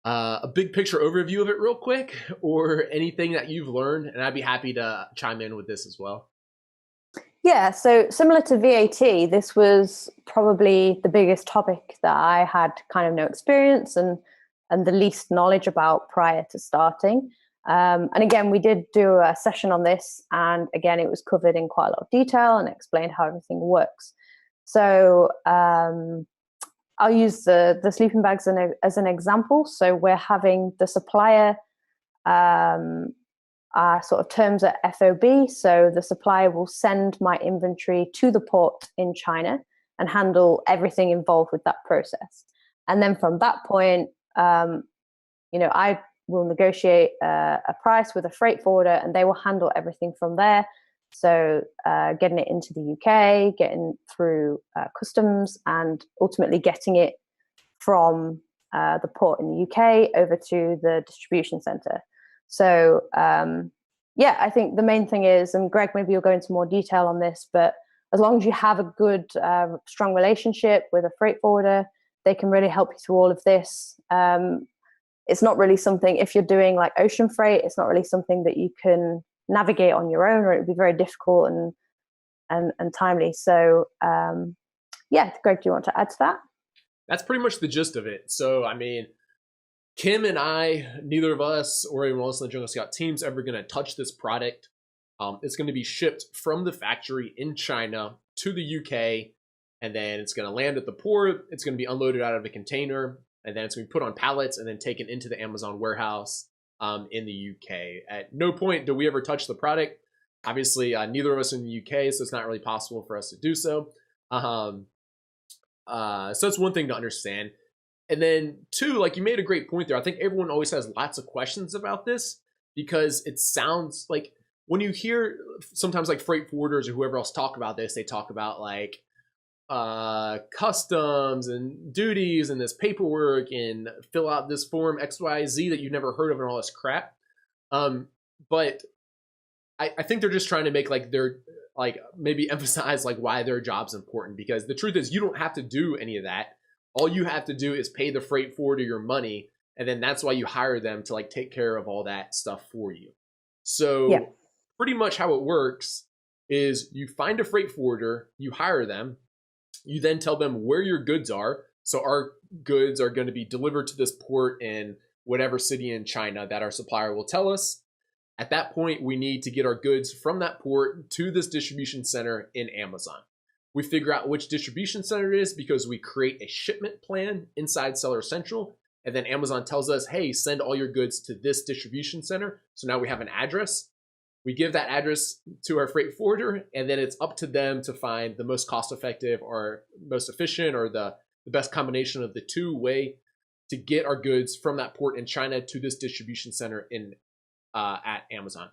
a big picture overview of it real quick, or anything that you've learned, and I'd be happy to chime in with this as well. Yeah, so similar to VAT, this was probably the biggest topic that I had kind of no experience and the least knowledge about prior to starting. And again, we did do a session on this, and again, it was covered in quite a lot of detail and explained how everything works. So I'll use the sleeping bags as an example. So we're having the supplier our sort of terms at FOB. So the supplier will send my inventory to the port in China and handle everything involved with that process. And then from that point, I will negotiate a price with a freight forwarder, and they will handle everything from there. So getting it into the UK, getting through customs, and ultimately getting it from the port in the UK over to the distribution center. So I think the main thing is, and Greg, maybe you'll go into more detail on this, but as long as you have a good, strong relationship with a freight forwarder, they can really help you through all of this. It's not really something, if you're doing like ocean freight, it's not really something that you can navigate on your own, or it would be very difficult and timely. So Greg, do you want to add to that? That's pretty much the gist of it. So, I mean, Kim and I, neither of us or anyone else in the Jungle Scout team's ever going to touch this product. It's going to be shipped from the factory in China to the UK, and then it's going to land at the port. It's going to be unloaded out of a container, and then it's going to be put on pallets and then taken into the Amazon warehouse in the UK. At no point do we ever touch the product. Obviously, neither of us are in the UK, so it's not really possible for us to do so. So that's one thing to understand. And then two, like you made a great point there. I think everyone always has lots of questions about this because it sounds like when you hear sometimes like freight forwarders or whoever else talk about this, they talk about like customs and duties and this paperwork and fill out this form XYZ that you've never heard of and all this crap. But I think they're just trying to make like their like maybe emphasize like why their job's important, because the truth is you don't have to do any of that. All you have to do is pay the freight forwarder your money, and then that's why you hire them to like take care of all that stuff for you. So pretty much how it works is you find a freight forwarder, you hire them, you then tell them where your goods are. So our goods are going to be delivered to this port in whatever city in China that our supplier will tell us. At that point, we need to get our goods from that port to this distribution center in Amazon. We figure out which distribution center it is because we create a shipment plan inside Seller Central. And then Amazon tells us, hey, send all your goods to this distribution center. So now we have an address. We give that address to our freight forwarder, and then it's up to them to find the most cost-effective or most efficient or the best combination of the two way to get our goods from that port in China to this distribution center in at Amazon.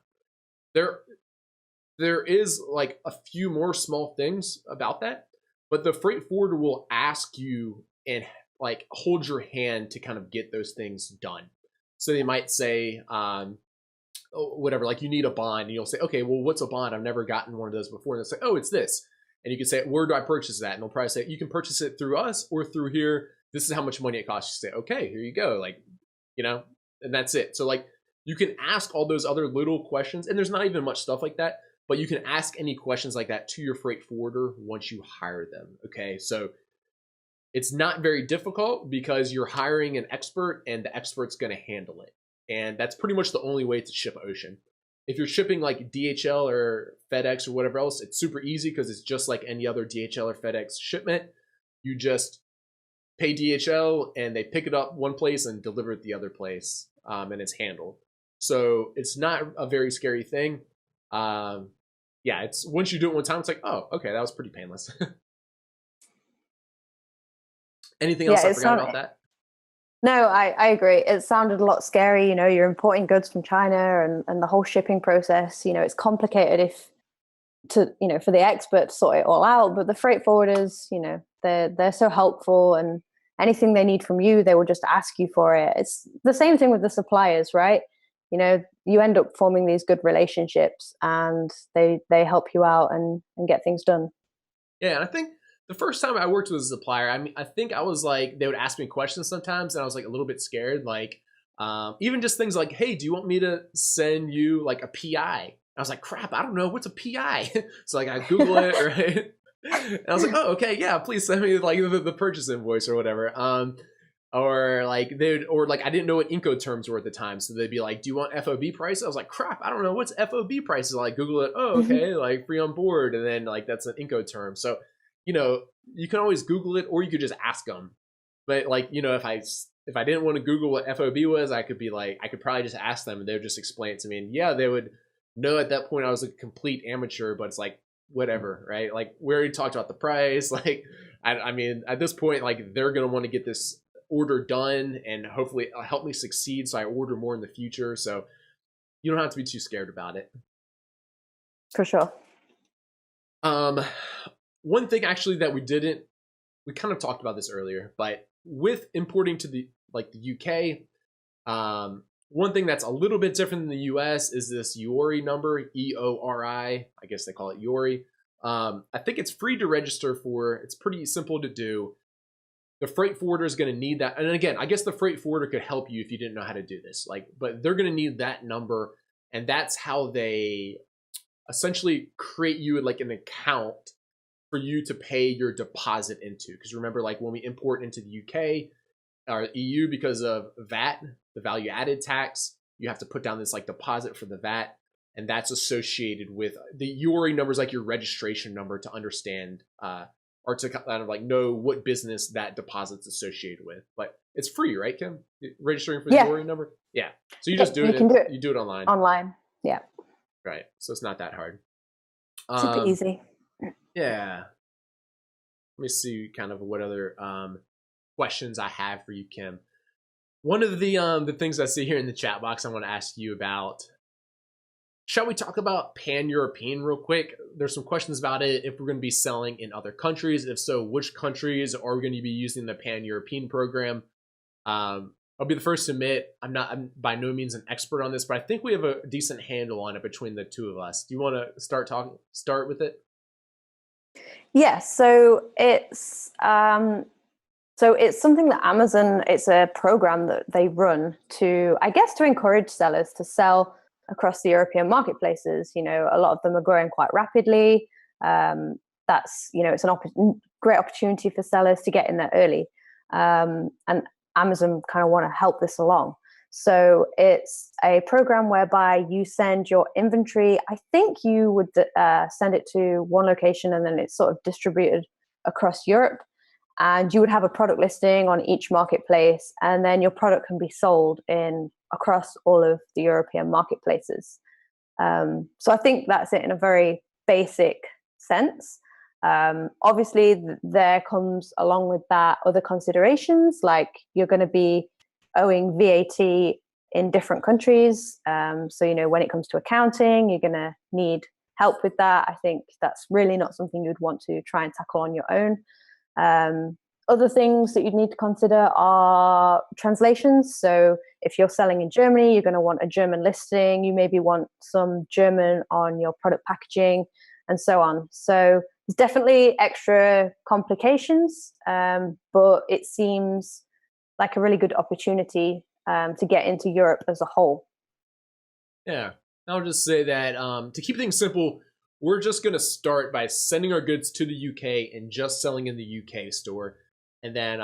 There is like a few more small things about that, but the freight forwarder will ask you and like hold your hand to kind of get those things done. So they might say, whatever, like you need a bond, and you'll say, okay, well, what's a bond? I've never gotten one of those before. And they'll say, oh, it's this. And you can say, where do I purchase that? And they'll probably say, you can purchase it through us or through here. This is how much money it costs. You say, okay, here you go. Like, and that's it. So like you can ask all those other little questions, and there's not even much stuff like that, but you can ask any questions like that to your freight forwarder once you hire them. Okay. So it's not very difficult because you're hiring an expert and the expert's going to handle it. And that's pretty much the only way to ship ocean. If you're shipping like DHL or FedEx or whatever else, it's super easy because it's just like any other DHL or FedEx shipment. You just pay DHL and they pick it up one place and deliver it the other place, and it's handled. So it's not a very scary thing. It's once you do it one time, it's like, oh, okay, that was pretty painless. Anything else I forgot about that? No, I agree. It sounded a lot scary. You're importing goods from China and the whole shipping process, it's complicated for the expert to sort it all out. But the freight forwarders, they're so helpful, and anything they need from you, they will just ask you for it. It's the same thing with the suppliers, right? You end up forming these good relationships, and they help you out and get things done. Yeah, and I think the first time I worked with a supplier, I think I was like, they would ask me questions sometimes, and I was like a little bit scared. Like, even just things like, hey, do you want me to send you like a PI? I was like, crap, I don't know, what's a PI? So like I Google it, right? And I was like, oh, okay, yeah, please send me like the purchase invoice or whatever. Or like or like I didn't know what Incoterms were at the time, so they'd be like, "Do you want FOB price?" I was like, "Crap, I don't know what's FOB prices." Like Google it. Oh, okay, like free on board, and then like that's an Incoterm. So, you can always Google it, or you could just ask them. But like if I didn't want to Google what FOB was, I could probably just ask them, and they would just explain it to me. And yeah, they would know at that point I was a complete amateur, but it's like whatever, right? Like we already talked about the price. Like I mean, at this point, like they're gonna want to get this order done and hopefully help me succeed so I order more in the future. So you don't have to be too scared about it. For sure. One thing actually that we kind of talked about this earlier, but with importing to the UK, one thing that's a little bit different in the US is this EORI number, EORI. I guess they call it EORI. I think it's free to register for. It's pretty simple to do. The freight forwarder is going to need that. And again, I guess the freight forwarder could help you if you didn't know how to do this. But they're going to need that number, and that's how they essentially create you like an account for you to pay your deposit into. Because remember, like when we import into the UK or EU, because of VAT, the value added tax, you have to put down this like deposit for the VAT, and that's associated with the EORI numbers, like your registration number, to understand or to kind of like know what business that deposit's associated with. But it's free, right, Kim? Registering for the EORI number? Yeah. So you just do it. You do it online. Online. Yeah. Right. So it's not that hard. Super easy. Yeah. Let me see kind of what other questions I have for you, Kim. One of the things I see here in the chat box I want to ask you about. Shall we talk about pan-European real quick? There's some questions about it. If we're going to be selling in other countries, if so, which countries are we going to be using the pan-European program? I'll be the first to admit I'm by no means an expert on this, but I think we have a decent handle on it between the two of us. Do you want to start with it? Yeah, so it's something that Amazon, it's a program that they run to, I guess, to encourage sellers to sell across the European marketplaces. A lot of them are growing quite rapidly. That's, it's great opportunity for sellers to get in there early. And Amazon kind of want to help this along. So it's a program whereby you send your inventory. I think you would send it to one location, and then it's sort of distributed across Europe. And you would have a product listing on each marketplace, and then your product can be sold across all of the European marketplaces. So I think that's it in a very basic sense. Obviously, there comes along with that other considerations, like you're going to be owing VAT in different countries. So, when it comes to accounting, you're going to need help with that. I think that's really not something you'd want to try and tackle on your own. Other things that you'd need to consider are translations. So if you're selling in Germany, you're going to want a German listing. You maybe want some German on your product packaging and so on. So there's definitely extra complications, but it seems like a really good opportunity to get into Europe as a whole. Yeah, I'll just say that to keep things simple, we're just going to start by sending our goods to the UK and just selling in the UK store. And then,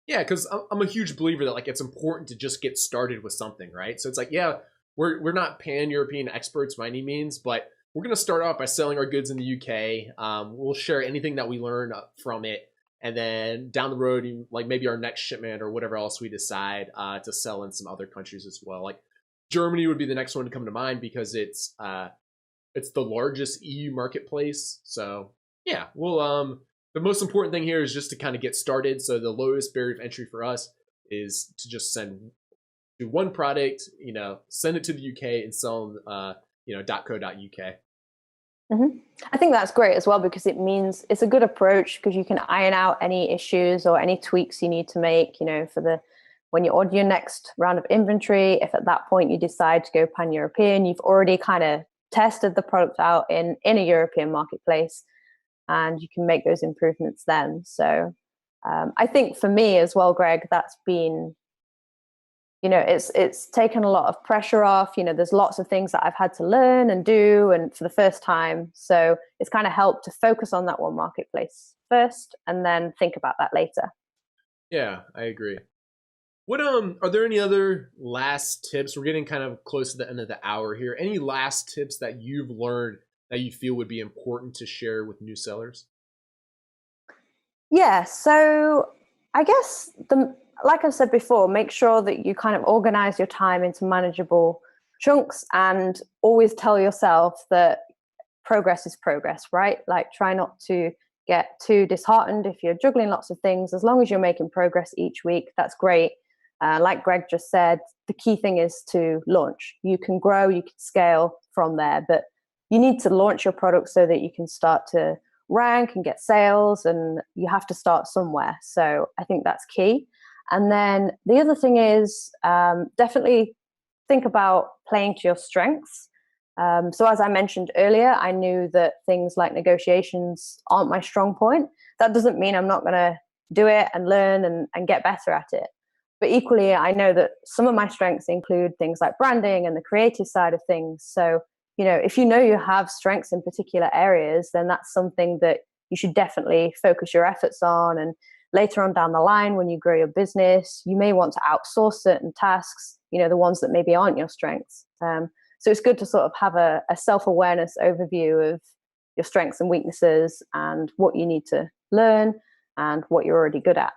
because I'm a huge believer that like it's important to just get started with something, right? So it's like, yeah, we're not pan-European experts by any means, but we're going to start off by selling our goods in the UK. We'll share anything that we learn from it. And then down the road, like maybe our next shipment or whatever else we decide to sell in some other countries as well. Like Germany would be the next one to come to mind because it's the largest EU marketplace. So yeah, we'll the most important thing here is just to kind of get started. So the lowest barrier of entry for us is to just do one product, send it to the UK and sell them, .co.uk. Mm-hmm. I think that's great as well, because it means it's a good approach, because you can iron out any issues or any tweaks you need to make, when you order your next round of inventory. If at that point you decide to go pan-European, you've already kind of tested the product out in a European marketplace, and you can make those improvements then. So I think for me as well, Greg, that's been, it's taken a lot of pressure off. There's lots of things that I've had to learn and do, and for the first time. So it's kind of helped to focus on that one marketplace first and then think about that later. Yeah, I agree. What are there any other last tips? We're getting kind of close to the end of the hour here. Any last tips that you've learned that you feel would be important to share with new sellers? Yeah, so I guess like I said before, make sure that you kind of organize your time into manageable chunks and always tell yourself that progress is progress, right? Like try not to get too disheartened if you're juggling lots of things. As long as you're making progress each week, that's great. Like Greg just said, the key thing is to launch. You can grow, you can scale from there, but you need to launch your product so that you can start to rank and get sales, and you have to start somewhere. So I think that's key. And then the other thing is definitely think about playing to your strengths. So as I mentioned earlier, I knew that things like negotiations aren't my strong point. That doesn't mean I'm not going to do it and learn and get better at it. But equally, I know that some of my strengths include things like branding and the creative side of things. So, if you know you have strengths in particular areas, then that's something that you should definitely focus your efforts on. And later on down the line, when you grow your business, you may want to outsource certain tasks, the ones that maybe aren't your strengths. So it's good to sort of have a self-awareness overview of your strengths and weaknesses and what you need to learn and what you're already good at.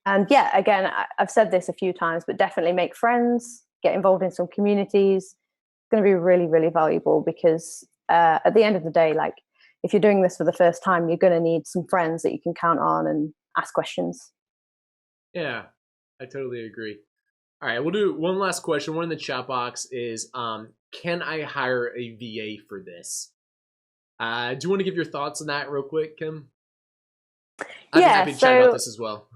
And yeah, again, I've said this a few times, but definitely make friends, get involved in some communities. It's going to be really, really valuable because at the end of the day, like if you're doing this for the first time, you're going to need some friends that you can count on and ask questions. Yeah, I totally agree. All right, we'll do one last question. One in the chat box is, can I hire a VA for this? Do you want to give your thoughts on that real quick, Kim? I'd be Yeah, happy to chat about so this as well.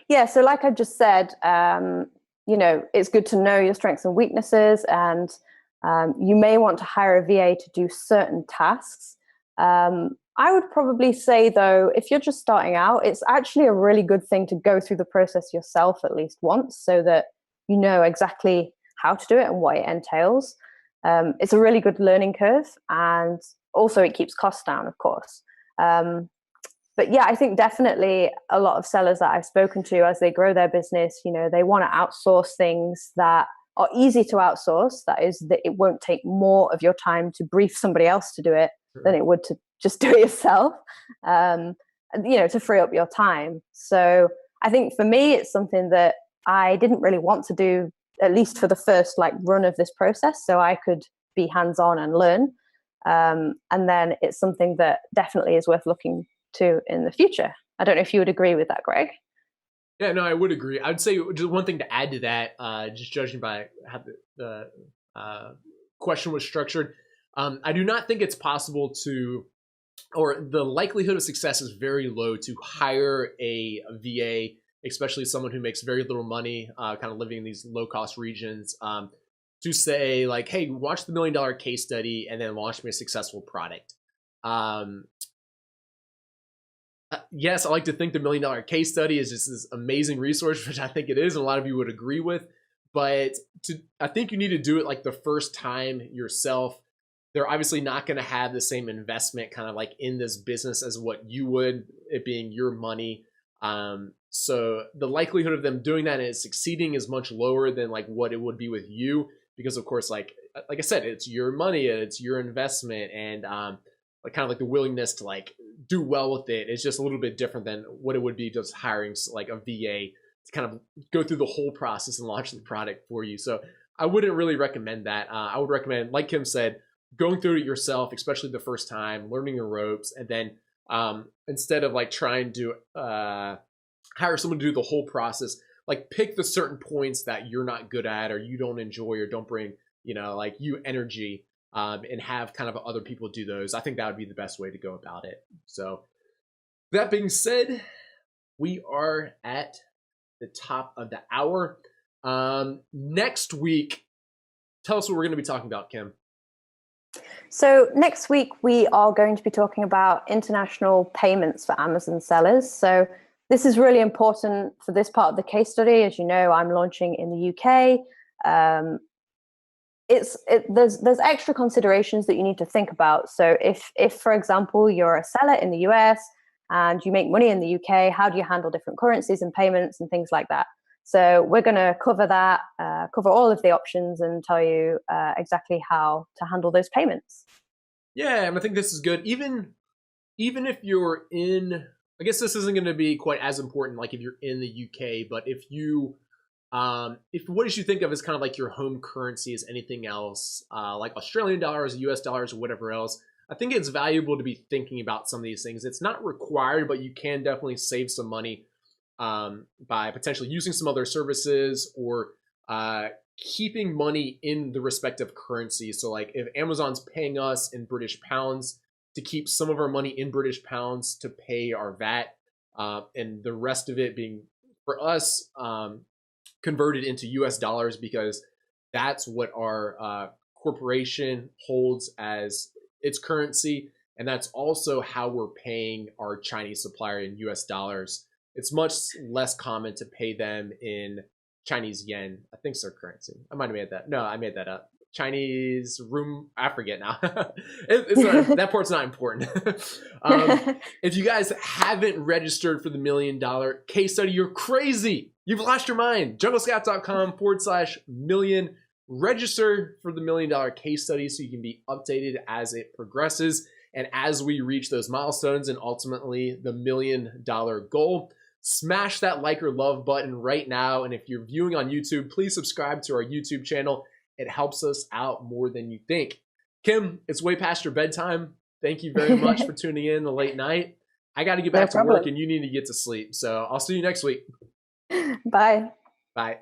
yeah, so like I just said, it's good to know your strengths and weaknesses, and you may want to hire a VA to do certain tasks. I would probably say, though, if you're just starting out, it's actually a really good thing to go through the process yourself at least once so that you know exactly how to do it and what it entails. It's a really good learning curve, and also it keeps costs down, of course. But yeah, I think definitely a lot of sellers that I've spoken to as they grow their business, they want to outsource things that are easy to outsource. That is, that it won't take more of your time to brief somebody else to do it than it would to just do it yourself, to free up your time. So I think for me, it's something that I didn't really want to do, at least for the first run of this process, so I could be hands-on and learn. And then it's something that definitely is worth looking to in the future. I don't know if you would agree with that, Greg. Yeah, no, I would agree. I would say just one thing to add to that, just judging by how the question was structured, I do not think it's possible to, or the likelihood of success is very low to hire a VA, especially someone who makes very little money, kind of living in these low-cost regions, to say like, hey, watch the $1 million case study and then launch me a successful product. Yes, I like to think the $1 million case study is just this amazing resource, which I think it is, and a lot of you would agree with. But I think you need to do it like the first time yourself. They're obviously not going to have the same investment kind of like in this business as what you would, it being your money. So the likelihood of them doing that and succeeding is much lower than like what it would be with you, because of course, like I said, it's your money, it's your investment, and like kind of like the willingness to like do well with it is just a little bit different than what it would be just hiring like a VA to kind of go through the whole process and launch the product for you. So I wouldn't really recommend that. I would recommend, like Kim said, going through it yourself, especially the first time, learning your ropes, and then instead of like trying to hire someone to do the whole process, like pick the certain points that you're not good at or you don't enjoy or don't bring, like you energy, and have kind of other people do those. I think that would be the best way to go about it. So that being said, we are at the top of the hour. Next week, tell us what we're going to be talking about, Kim. So next week, we are going to be talking about international payments for Amazon sellers. So this is really important for this part of the case study. As you know, I'm launching in the UK. There's extra considerations that you need to think about. So if for example, you're a seller in the US and you make money in the UK, how do you handle different currencies and payments and things like that? So we're going to cover that, cover all of the options and tell you exactly how to handle those payments. Yeah, and I think this is good. Even if you're in, I guess this isn't going to be quite as important like if you're in the UK, but if what you should think of as kind of like your home currency as anything else, like Australian dollars, US dollars, or whatever else, I think it's valuable to be thinking about some of these things. It's not required, but you can definitely save some money by potentially using some other services or keeping money in the respective currency. So like if Amazon's paying us in British pounds, to keep some of our money in British pounds to pay our VAT, and the rest of it being for us converted into US dollars, because that's what our corporation holds as its currency. And that's also how we're paying our Chinese supplier in US dollars. It's much less common to pay them in Chinese yen. I think it's their currency. I might have made that. No, I made that up. Chinese room. I forget now. That part's not important. If you guys haven't registered for the $1 million case study, you're crazy. You've lost your mind. junglescout.com/million. Register for the $1 million case study so you can be updated as it progresses and as we reach those milestones and ultimately the $1 million goal. Smash that like or love button right now. And if you're viewing on YouTube, please subscribe to our YouTube channel. It helps us out more than you think. Kim, it's way past your bedtime. Thank you very much for tuning in the late night. I got to get back to work and you need to get to sleep. So I'll see you next week. Bye. Bye.